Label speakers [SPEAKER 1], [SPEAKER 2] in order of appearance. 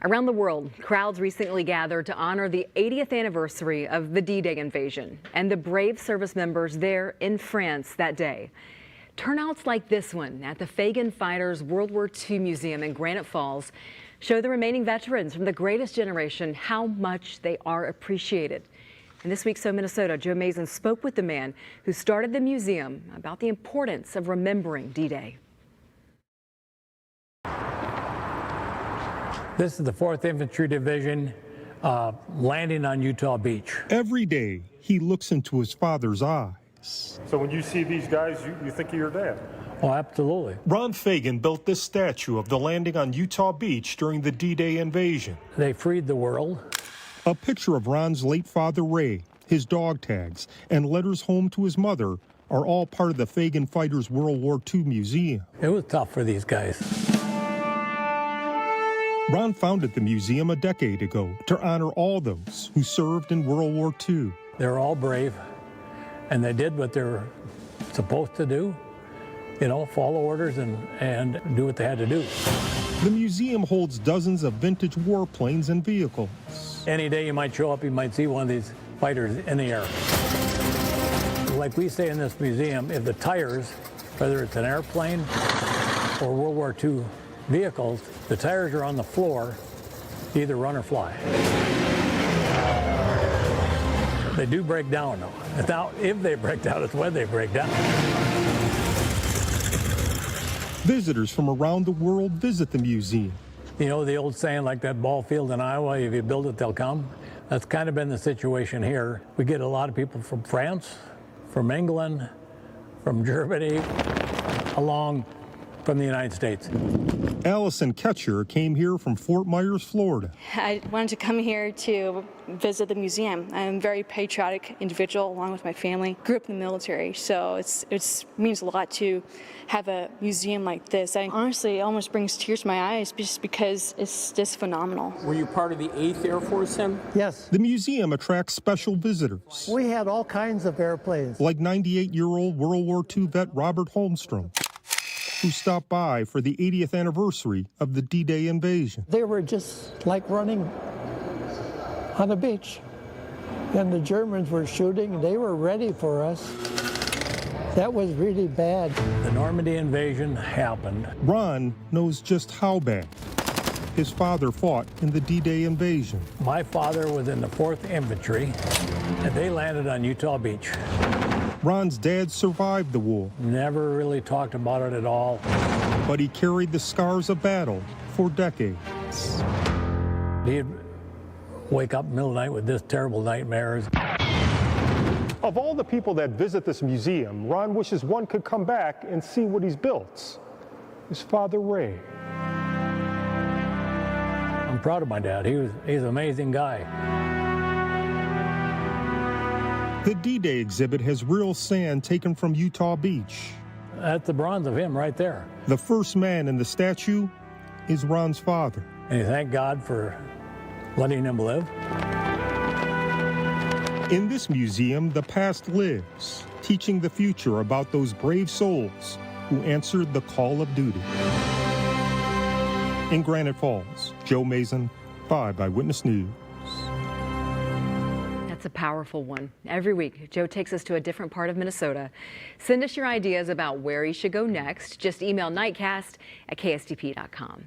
[SPEAKER 1] Around the world, crowds recently gathered to honor the 80th anniversary of the D-Day invasion and the brave service members there in France that day. Turnouts like this one at the Fagan Fighters World War II Museum in Granite Falls show the remaining veterans from the greatest generation how much they are appreciated. In this week's So Minnesota, Joe Mason spoke with the man who started the museum about the importance of remembering D-Day.
[SPEAKER 2] This is the 4th Infantry Division landing on Utah Beach.
[SPEAKER 3] Every day, he looks into his father's eyes.
[SPEAKER 4] So when you see these guys, you think of your dad?
[SPEAKER 2] Oh, absolutely.
[SPEAKER 3] Ron Fagan built this statue of the landing on Utah Beach during the D-Day invasion.
[SPEAKER 2] They freed the world.
[SPEAKER 3] A picture of Ron's late father, Ray, his dog tags, and letters home to his mother are all part of the Fagan Fighters World War II Museum.
[SPEAKER 2] It was tough for these guys.
[SPEAKER 3] Ron founded the museum a decade ago to honor all those who served in World War II.
[SPEAKER 2] They're all brave, and they did what they're supposed to do, you know, follow orders and do what they had to do.
[SPEAKER 3] The museum holds dozens of vintage warplanes and vehicles.
[SPEAKER 2] Any day you might show up, you might see one of these fighters in the air. Like we say in this museum, if the tires, whether it's an airplane or World War II vehicles, the tires are on the floor, either run or fly. They do break down though. Now, if they break down, it's when they break down.
[SPEAKER 3] Visitors from around the world visit the museum.
[SPEAKER 2] You know the old saying, like that ball field in Iowa, if you build it, they'll come? That's kind of been the situation here. We get a lot of people from France, from England, from Germany, along from the United States.
[SPEAKER 3] Allison Ketcher came here from Fort Myers, Florida.
[SPEAKER 5] I wanted to come here to visit the museum. I'm a very patriotic individual along with my family. Grew up in the military, so it means a lot to have a museum like this. Honestly, it almost brings tears to my eyes just because it's just phenomenal.
[SPEAKER 6] Were you part of the 8th Air Force then?
[SPEAKER 7] Yes.
[SPEAKER 3] The museum attracts special visitors.
[SPEAKER 7] We had all kinds of airplanes.
[SPEAKER 3] Like 98-year-old World War II vet Robert Holmstrom, who stopped by for the 80th anniversary of the D-Day invasion.
[SPEAKER 7] They were just like running on the beach. And the Germans were shooting. They were ready for us. That was really bad.
[SPEAKER 2] The Normandy invasion happened.
[SPEAKER 3] Ron knows just how bad. His father fought in the D-Day invasion.
[SPEAKER 2] My father was in the 4th Infantry, and they landed on Utah Beach.
[SPEAKER 3] Ron's dad survived the war.
[SPEAKER 2] Never really talked about it at all.
[SPEAKER 3] But he carried the scars of battle for decades.
[SPEAKER 2] He'd wake up in the middle of the night with this terrible nightmares.
[SPEAKER 4] Of all the people that visit this museum, Ron wishes one could come back and see what he's built. His father, Ray.
[SPEAKER 2] I'm proud of my dad. He's an amazing guy.
[SPEAKER 3] The D-Day exhibit has real sand taken from Utah Beach.
[SPEAKER 2] That's the bronze of him right there.
[SPEAKER 3] The first man in the statue is Ron's father.
[SPEAKER 2] And you thank God for letting him live.
[SPEAKER 3] In this museum, the past lives, teaching the future about those brave souls who answered the call of duty. In Granite Falls, Joe Mason, 5 Eyewitness News.
[SPEAKER 1] That's a powerful one. Every week, Joe takes us to a different part of Minnesota. Send us your ideas about where he should go next. Just email nightcast@ksdp.com.